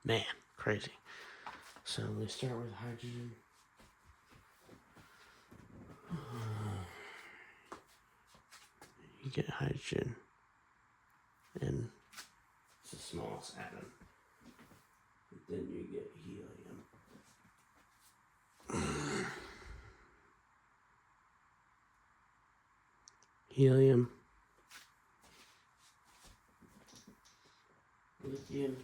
Man, crazy. So we start with hydrogen. You get hydrogen, and it's the smallest atom. But then you get helium. Helium. Lithium.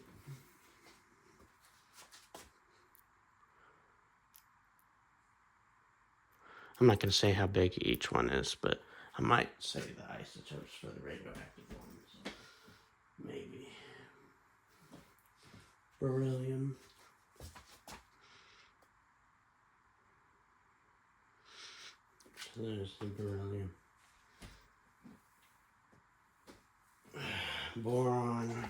I'm not going to say how big each one is, but I might say the isotopes for the radioactive ones. Maybe. Beryllium. So there's the beryllium. Boron.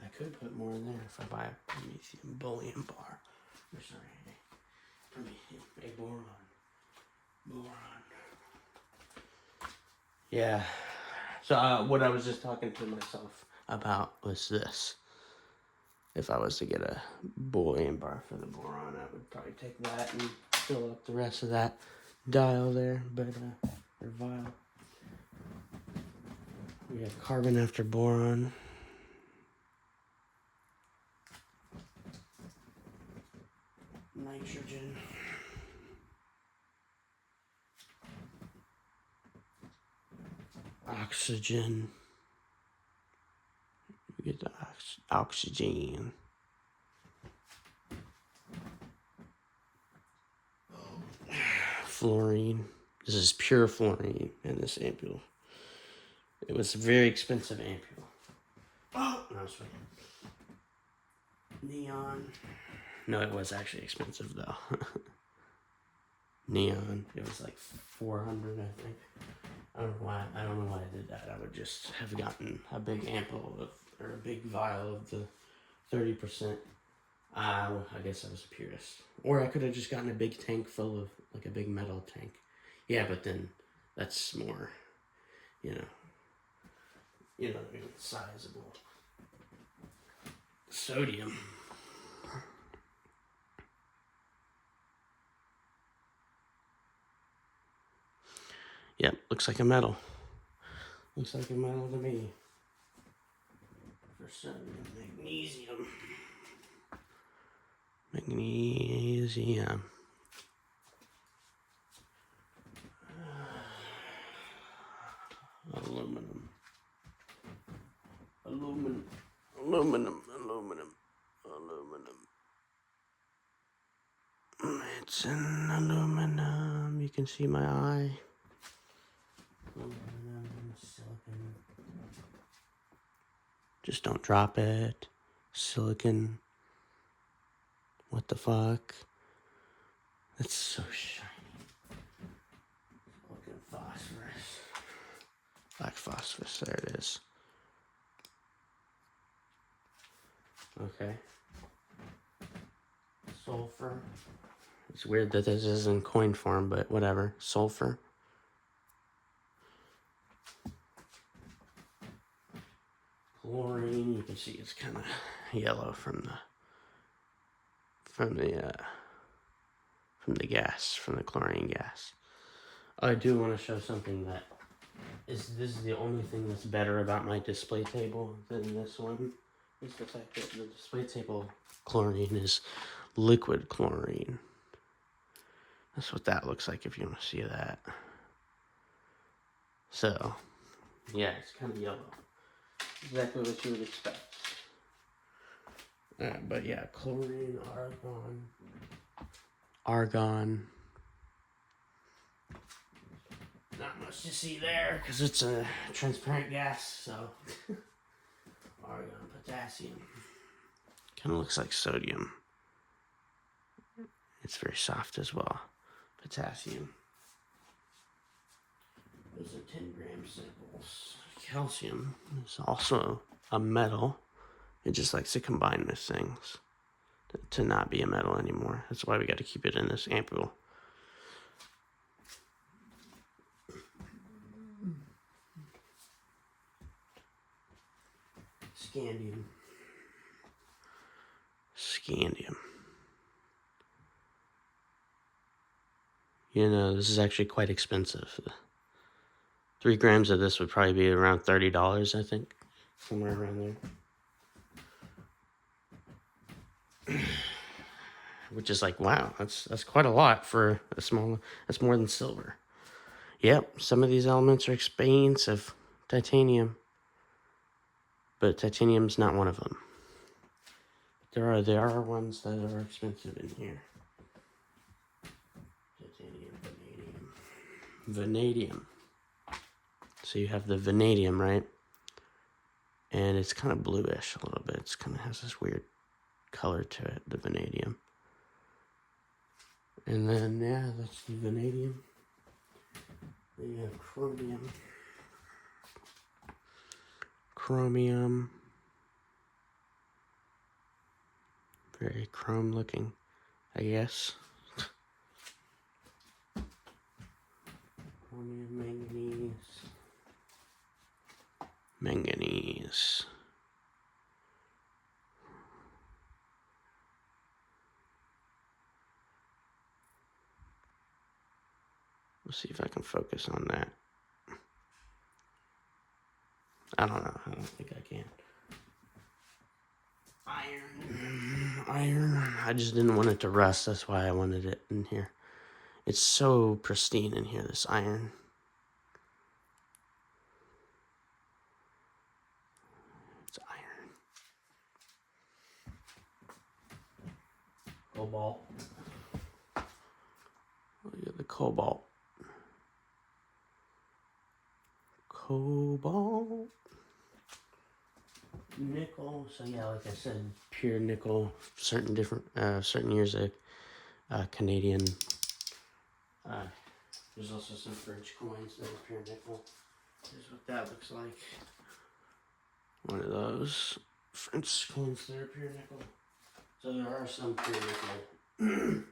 I could put more in there if I buy a promethium bullion bar. Or sorry, a boron. Boron. Yeah. So what I was just talking to myself about was this. If I was to get a bullion bar for the boron, I would probably take that and fill up the rest of that dial there, but or vial. We have carbon after boron. Nitrogen. Oxygen. We get the oxygen. Fluorine. This is pure fluorine in this ampule. It was a very expensive ampule. Oh, no, sorry. Neon. No, it was actually expensive though. Neon. It was like 400, I think. I don't know why I did that. I would just have gotten a big ampule or a big vial of the 30%. I guess I was a purist. Or I could have just gotten a big tank full of, like a big metal tank. Yeah, but then that's more, you know, sizable. Sodium. Yep, looks like a metal. Looks like a metal to me. For sodium, magnesium. Magnesium. Aluminum. Aluminum. Aluminum. Aluminum. Aluminum. It's an aluminum. You can see my eye. Aluminum, silicon. Just don't drop it. Silicon. What the fuck? That's so shiny. Silicon phosphorus. Black phosphorus. There it is. Okay. Sulfur. It's weird that this is in coin form, but whatever. Sulfur. Chlorine. You can see it's kind of yellow from the gas, from the chlorine gas. I do want to show something that this is the only thing that's better about my display table than this one, is the fact that the display table chlorine is liquid chlorine. That's what that looks like if you want to see that. So, yeah, it's kind of yellow. Exactly what you would expect. But yeah, chlorine, argon. Not much to see there because it's a transparent gas, so. Argon, potassium. Kind of looks like sodium. It's very soft as well. Potassium. Those are 10-gram samples. Calcium is also a metal. It just likes to combine with things to not be a metal anymore. That's why we got to keep it in this ampule. Scandium. Scandium. You know, this is actually quite expensive. 3 grams of this would probably be around $30, I think. Somewhere around there. Which is like, wow, that's quite a lot for a small, that's more than silver. Yep, some of these elements are expensive. Titanium. But titanium's not one of them. There are ones that are expensive in here. Titanium, vanadium. So you have the vanadium, right? And it's kind of bluish a little bit. It kind of has this weird color to it, the vanadium. And then, yeah, that's the vanadium. Then you have chromium. Chromium. Very chrome looking, I guess. Chromium, manganese. Manganese. Let's see if I can focus on that. I don't know. I don't think I can. Iron. I just didn't want it to rust. That's why I wanted it in here. It's so pristine in here, this iron. It's iron. Cobalt. Look at the cobalt. Cobalt. Nickel. So yeah, like I said, pure nickel. Certain years of Canadian. There's also some French coins that are pure nickel. Here's what that looks like. One of those French coins that are pure nickel. So there are some pure nickel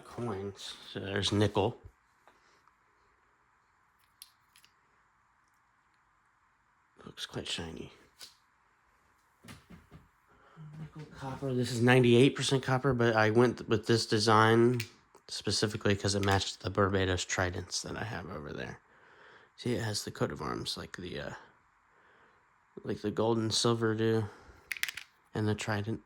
coins. So there's nickel. Looks quite shiny. Nickel, copper. This is 98% copper, but I went with this design specifically because it matched the Barbados tridents that I have over there. See, it has the coat of arms like the gold and silver do, and the trident.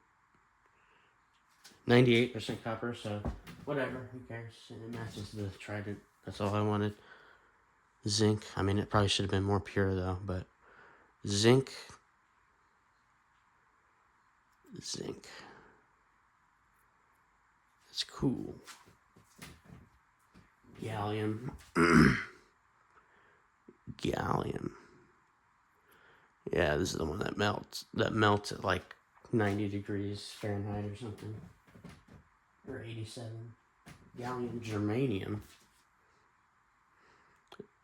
98% copper, so whatever, who cares? It matches the trident. That's all I wanted. Zinc. I mean, it probably should have been more pure though, but zinc. Zinc. It's cool. Gallium. Gallium. Yeah, this is the one that melts. That melts at like 90 degrees Fahrenheit or something. Or 87. Gallium germanium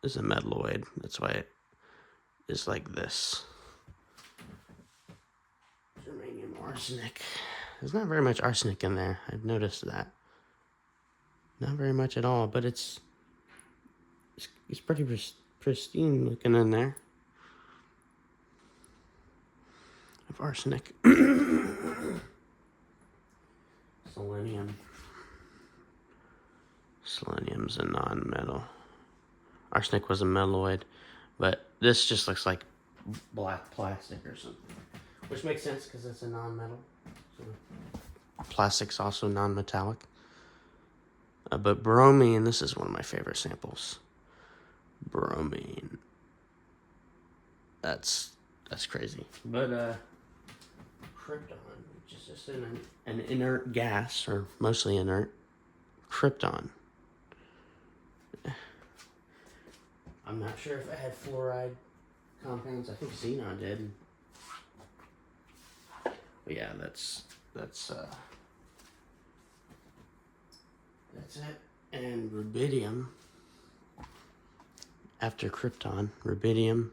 is a metalloid. That's why it is like this. Germanium arsenic. There's not very much arsenic in there. I've noticed that. Not very much at all, but it's pretty pristine looking in there. Of arsenic. Selenium. Selenium's a non-metal. Arsenic was a metalloid, but this just looks like black plastic or something. Which makes sense because it's a non-metal. So plastic's also non-metallic. But bromine, this is one of my favorite samples. Bromine. That's crazy. But krypton, which is just an inert gas, or mostly inert. Krypton. I'm not sure if it had fluoride compounds. I think xenon did. But yeah, that's it. And rubidium. after krypton, rubidium.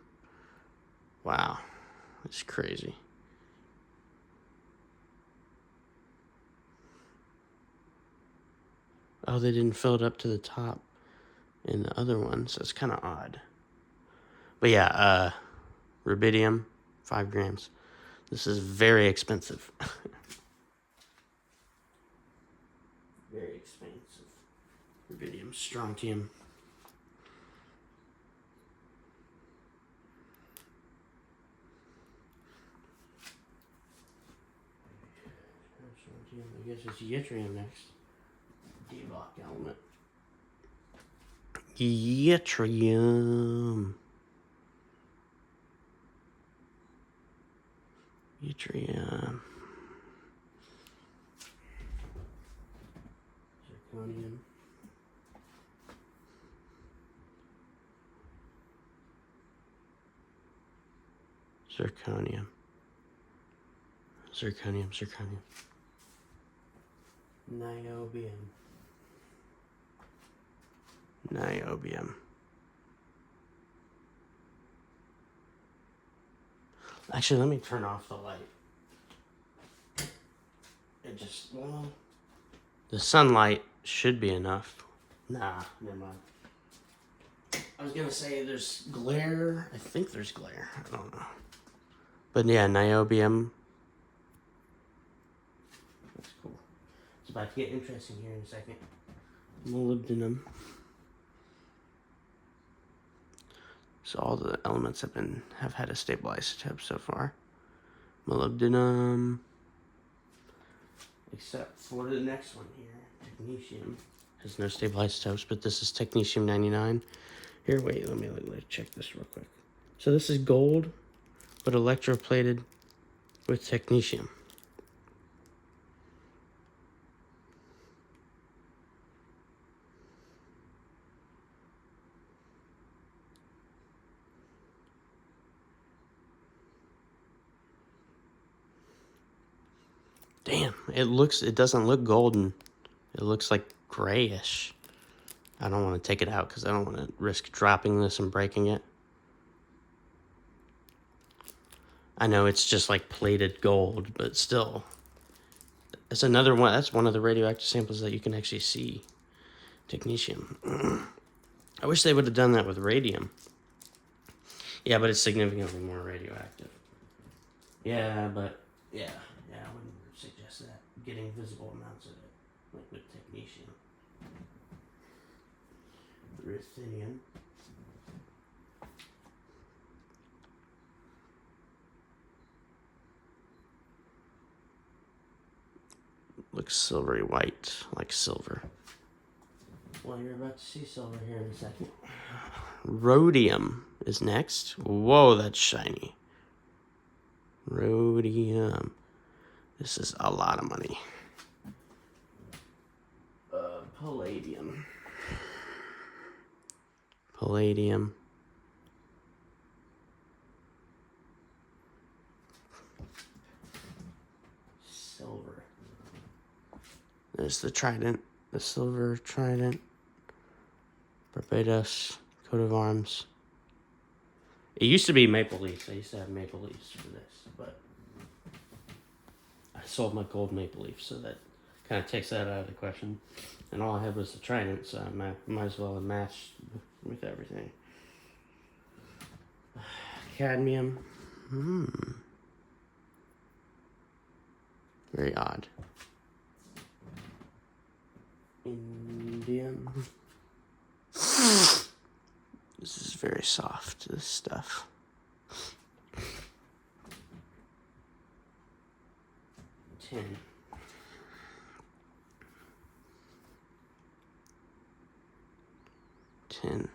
Wow, it's crazy. Oh, they didn't fill it up to the top in the other one, so it's kind of odd. But yeah, rubidium, 5 grams. This is very expensive. Very expensive. Rubidium, strontium. I guess it's yttrium next. D-block element. Yttrium. Yttrium. Zirconium. Zirconium. Zirconium, zirconium. Niobium. Niobium. Actually, let me turn off the light. It just, well, the sunlight should be enough. Nah, never mind. I was gonna say there's glare. I think there's glare. I don't know. But yeah, niobium. That's cool. It's about to get interesting here in a second. Molybdenum. So all the elements have had a stable isotope so far. Molybdenum. Except for the next one here, technetium. Has no stable isotopes, but this is technetium-99. Here, wait, let me check this real quick. So this is gold, but electroplated with technetium. Damn, it doesn't look golden. It looks like grayish. I don't want to take it out because I don't want to risk dropping this and breaking it. I know it's just like plated gold, but still. It's another one. That's one of the radioactive samples that you can actually see. Technetium. I wish they would have done that with radium. Yeah, but it's significantly more radioactive. Yeah, but yeah, I wouldn't suggest that. Getting visible amounts of it, like with technetium. Ruthenium. Looks silvery white, like silver. Well, you're about to see silver here in a second. Rhodium is next. Whoa, that's shiny. Rhodium. This is a lot of money. Palladium. Palladium. Silver. There's the trident. The silver trident. Barbados. Coat of arms. It used to be maple leafs. I used to have maple leafs for this, but I sold my gold maple leaf, so that kind of takes that out of the question. And all I had was the trident, so I might as well have matched with everything. Cadmium. Very odd. Indium. This is very soft, this stuff. Tin.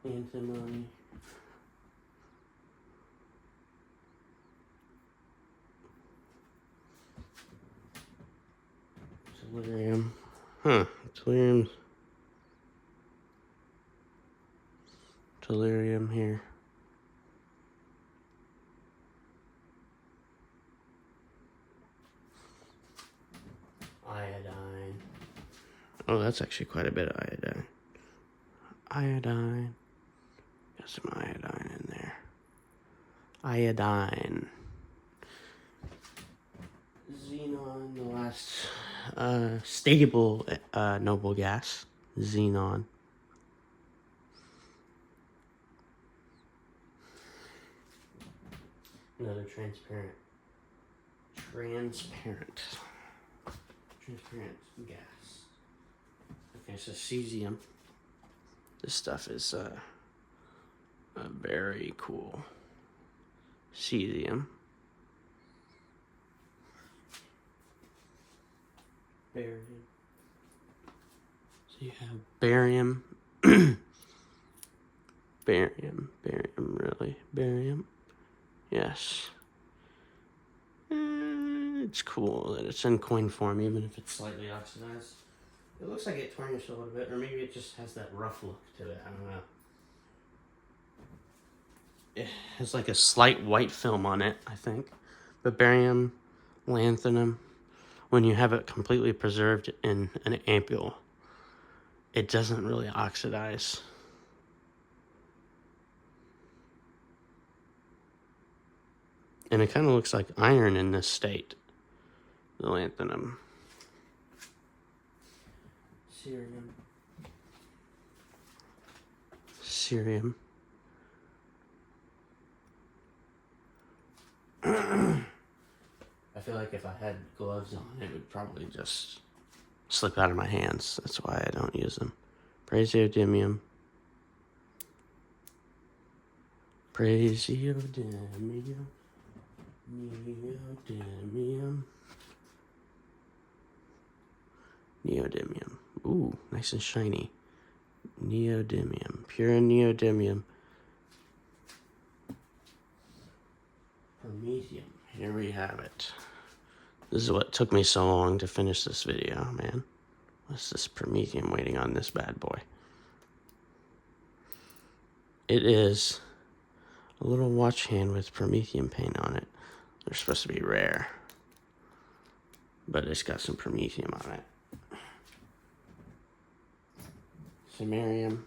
Antimony. Tellurium. Huh. Tellurium here. Iodine. Oh, that's actually quite a bit of iodine. Iodine. Got some iodine in there. Iodine. Xenon, the last stable noble gas. Xenon. Another transparent gas. Okay, so cesium. This stuff is very cool. Cesium. Barium. So you have barium. Barium, really? Barium? Yes. It's cool that it's in coin form, even if it's slightly oxidized. It looks like it tarnished a little bit, or maybe it just has that rough look to it. I don't know. It has like a slight white film on it, I think. But barium, lanthanum, when you have it completely preserved in an ampule, it doesn't really oxidize. And it kind of looks like iron in this state, the lanthanum. Cerium. I feel like if I had gloves on, it would probably just slip out of my hands. That's why I don't use them. Praseodymium. Praseodymium. Neodymium. Ooh, nice and shiny. Neodymium. Pure neodymium. Promethium. Here we have it. This is what took me so long to finish this video, man. What's this promethium waiting on this bad boy? It is a little watch hand with promethium paint on it. They're supposed to be rare, but it's got some promethium on it. Samarium.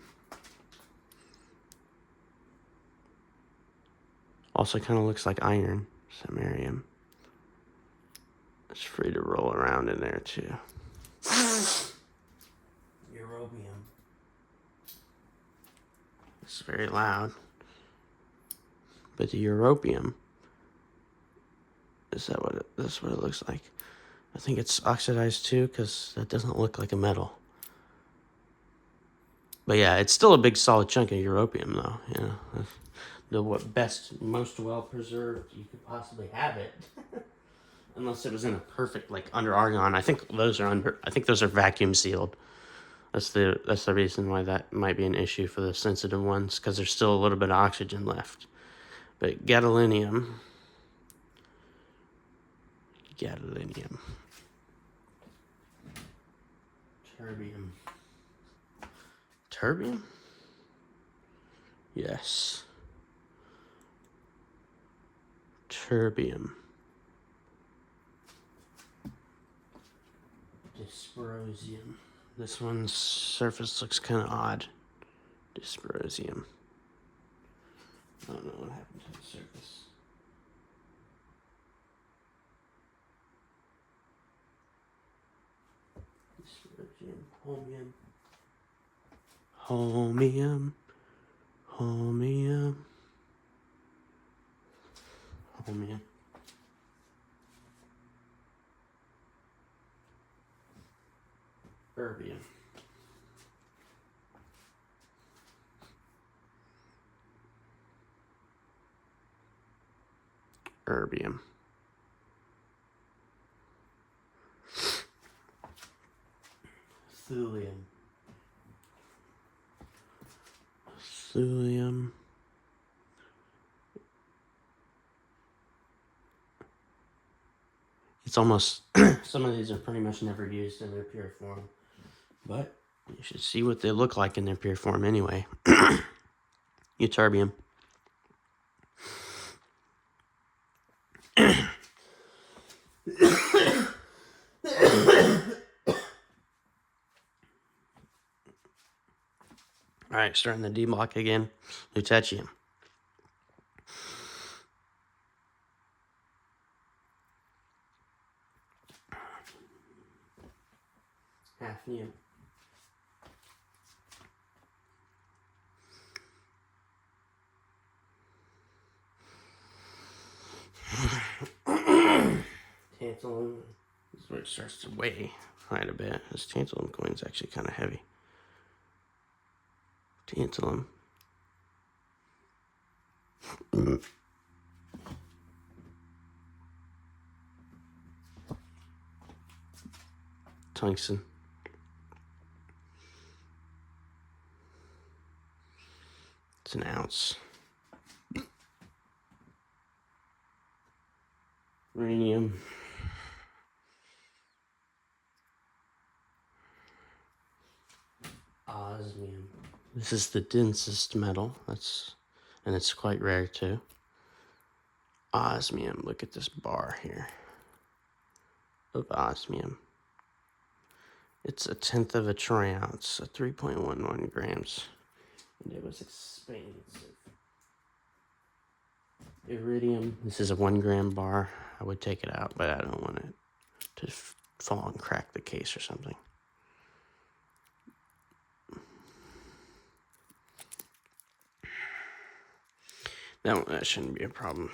Also kind of looks like iron. Samarium. It's free to roll around in there too. Europium. It's very loud. But the europium, that's what it looks like. I think it's oxidized too, because that doesn't look like a metal. But yeah, it's still a big solid chunk of europium though. You know, the best, most well preserved you could possibly have it. Unless it was in a perfect, like under argon. I think those are vacuum sealed. That's the reason why that might be an issue for the sensitive ones, because there's still a little bit of oxygen left. But gadolinium. Terbium? Yes. Terbium. Dysprosium. This one's surface looks kind of odd. Dysprosium. I don't know what happened to the surface. Dysprosium. Holmium. Erbium. Thulium. It's almost, some of these are pretty much never used in their pure form. But you should see what they look like in their pure form anyway. Ytterbium. Alright, starting the D block again. Lutetium. Hafnium. Tantalum. This is where it starts to weigh quite a bit. This tantalum coin is actually kind of heavy. Tantalum. Tungsten. It's an ounce. Rhenium. Osmium. This is the densest metal. And it's quite rare too. Osmium. Look at this bar here of osmium. It's 1/10 of a troy ounce, 3.11 grams, and it was expensive. Iridium. This is a 1 gram bar. I would take it out, but I don't want it to fall and crack the case or something. That shouldn't be a problem.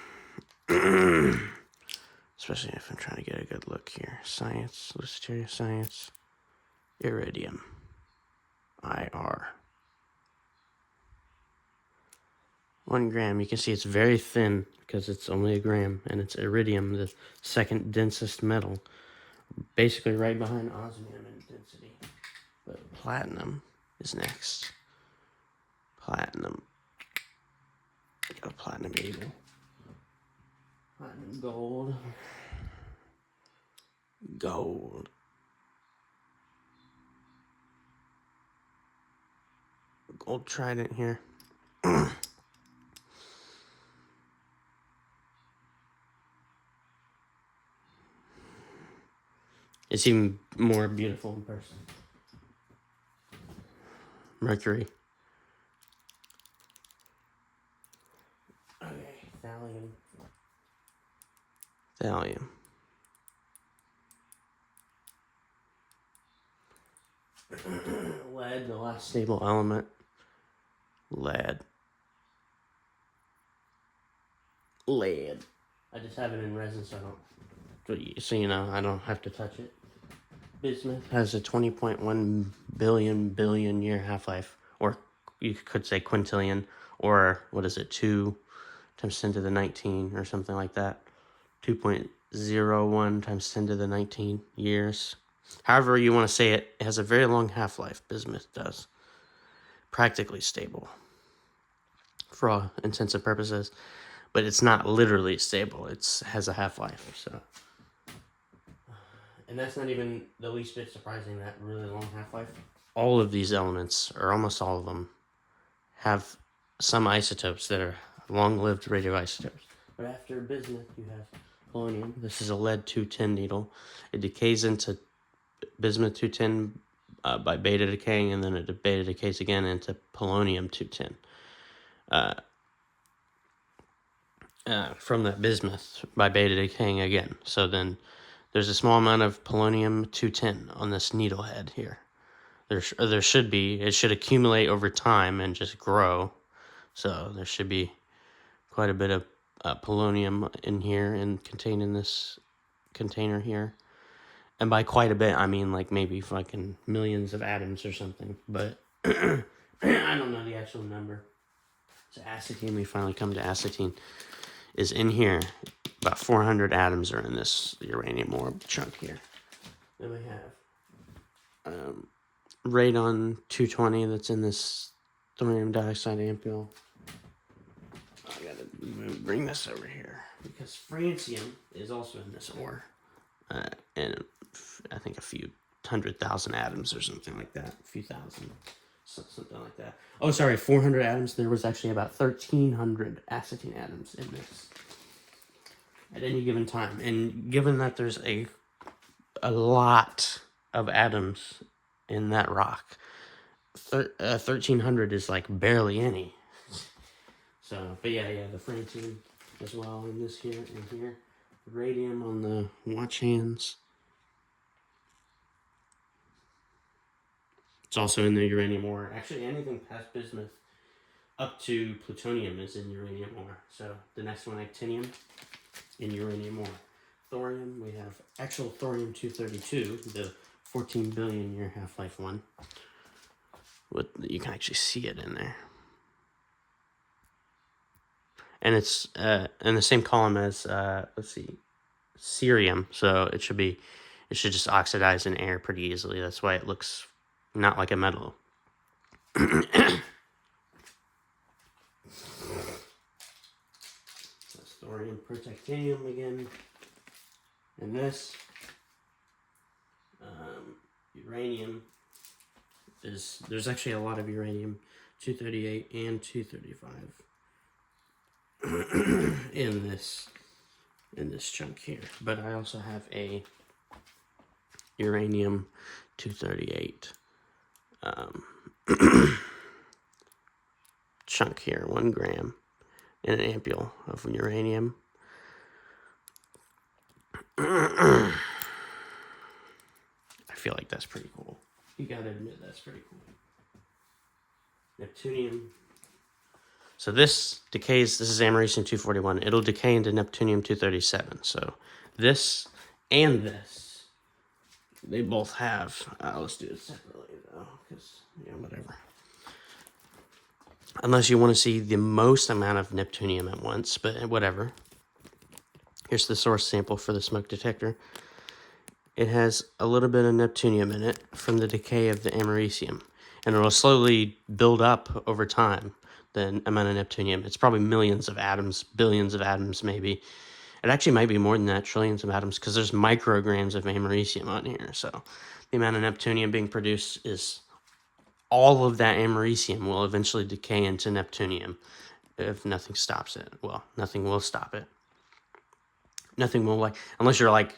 Especially if I'm trying to get a good look here. Science, Listeria Science, Iridium, IR. 1 gram. You can see it's very thin because it's only a gram, and it's iridium, the second densest metal, basically right behind osmium in density. But platinum is next. Platinum. Got a platinum able. Platinum gold. Gold. Gold trident here. It's even more beautiful in person. Mercury. Okay, thallium. Thallium. Lead, the last stable element. Lead. I just have it in resin, so you know, I don't have to touch it. Bismuth has a 20.1 billion year half-life, or you could say quintillion, or what is it, 2 times 10 to the 19 or something like that. 2.01 times 10 to the 19 years. However you want to say it, it has a very long half-life, bismuth does. Practically stable for all intents and purposes, but it's not literally stable. It has a half-life, so. And that's not even the least bit surprising, that really long half-life. All of these elements, or almost all of them, have some isotopes that are long-lived radioisotopes. But after bismuth, you have polonium. This is a lead-210 needle. It decays into bismuth-210 by beta decaying, and then it beta decays again into polonium-210. From that bismuth by beta decaying again. So then there's a small amount of polonium-210 on this needle head here. There should be. It should accumulate over time and just grow. So there should be quite a bit of polonium in here and contained in this container here. And by quite a bit, I mean like maybe fucking millions of atoms or something. But I don't know the actual number. So acetine, we finally come to acetine, is in here. About 400 atoms are in this uranium orb chunk here. Then we have radon-220 that's in this thorium dioxide ampule. I gotta bring this over here because francium is also in this ore, and I think a few 100,000 atoms or something like that, a few thousand, something like that. Oh, sorry, 400 atoms. There was actually about 1,300 acetine atoms in this at any given time, and given that there's a lot of atoms in that rock, 1300 is like barely any. So, but yeah, the francium as well in this here and here. Radium on the watch hands. It's also in the uranium ore. Actually, anything past bismuth up to plutonium is in uranium ore. So the next one, actinium, in uranium ore. Thorium, we have actual thorium-232, the 14 billion year half-life one. You can actually see it in there. And it's in the same column as, let's see, cerium. So it should just oxidize in air pretty easily. That's why it looks not like a metal. That's thorium protactinium again. And this uranium there's actually a lot of uranium 238 and 235 in this chunk here. But I also have a uranium 238 chunk here, 1 gram in an ampule of uranium. I feel like that's pretty cool. You gotta admit that's pretty cool. Neptunium. So this decays, this is americium-241. It'll decay into neptunium-237. So this and this, they both have, let's do it separately though, because, whatever. Unless you want to see the most amount of neptunium at once, but whatever. Here's the source sample for the smoke detector. It has a little bit of neptunium in it from the decay of the americium. And it will slowly build up over time, the amount of neptunium. It's probably millions of atoms, billions of atoms maybe. It actually might be more than that, trillions of atoms, because there's micrograms of americium on here. So the amount of neptunium being produced is all of that americium will eventually decay into neptunium if nothing stops it. Well, nothing will stop it. Nothing will, unless you're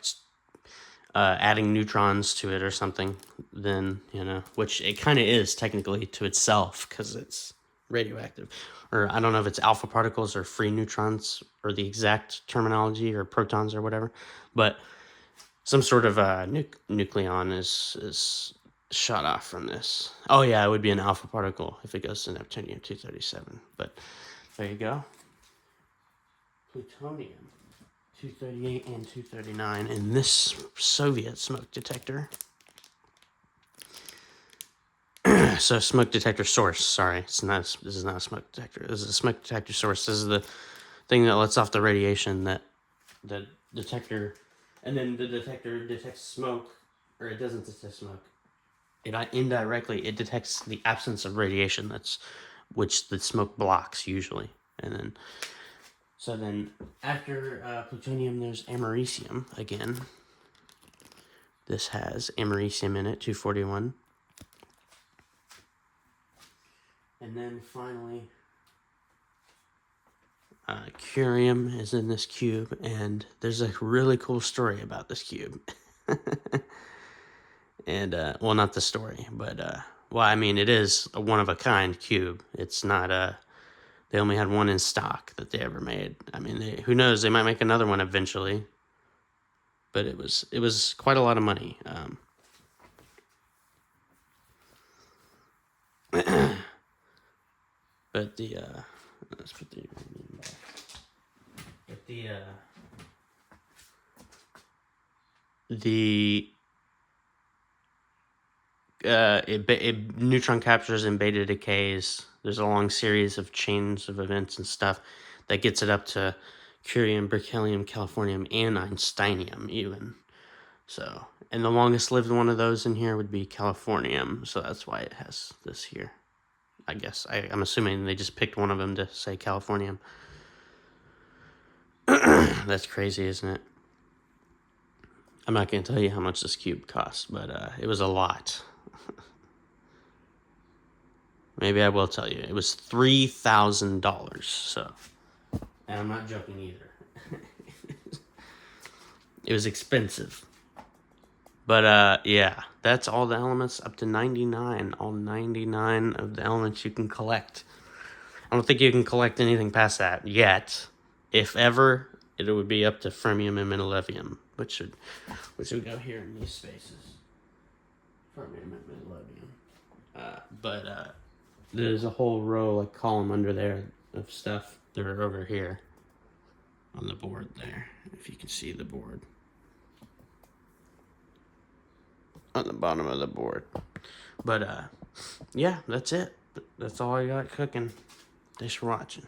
adding neutrons to it or something, then, which it kind of is technically to itself because it's radioactive. Or I don't know if it's alpha particles or free neutrons or the exact terminology, or protons or whatever, but some sort of nucleon is shot off from this. Oh yeah, it would be an alpha particle if it goes to neptunium-237, but there you go. Plutonium. 238 and 239 in this Soviet smoke detector. So smoke detector source, sorry, this is not a smoke detector. This is a smoke detector source. This is the thing that lets off the radiation that the detector, and then the detector detects smoke, or it doesn't detect smoke. It detects the absence of radiation which the smoke blocks usually. And then So then, after plutonium, there's americium again. This has americium in it, 241. And then finally, curium is in this cube, and there's a really cool story about this cube. And, well, not the story, but, it is a one-of-a-kind cube. It's not they only had one in stock that they ever made. Who knows? They might make another one eventually. But it was quite a lot of money. But let's put the uranium back. But neutron captures and beta decays. There's a long series of chains of events and stuff that gets it up to curium, berkelium, californium, and einsteinium even. So, and the longest lived one of those in here would be californium, so that's why it has this here. I guess I'm assuming they just picked one of them to say californium. That's crazy, isn't it? I'm not going to tell you how much this cube cost, but it was a lot. Maybe I will tell you. It was $3,000. So, and I'm not joking either. It was expensive. But yeah, that's all the elements up to 99. All 99 of the elements you can collect. I don't think you can collect anything past that yet. If ever, it would be up to fermium and metallivium, which would go here in these spaces. Fermium and metallivium. But there's a whole row, like column under there of stuff that are over here on the board there. If you can see the board. On the bottom of the board. But yeah, that's it. That's all I got cooking. Thanks for watching.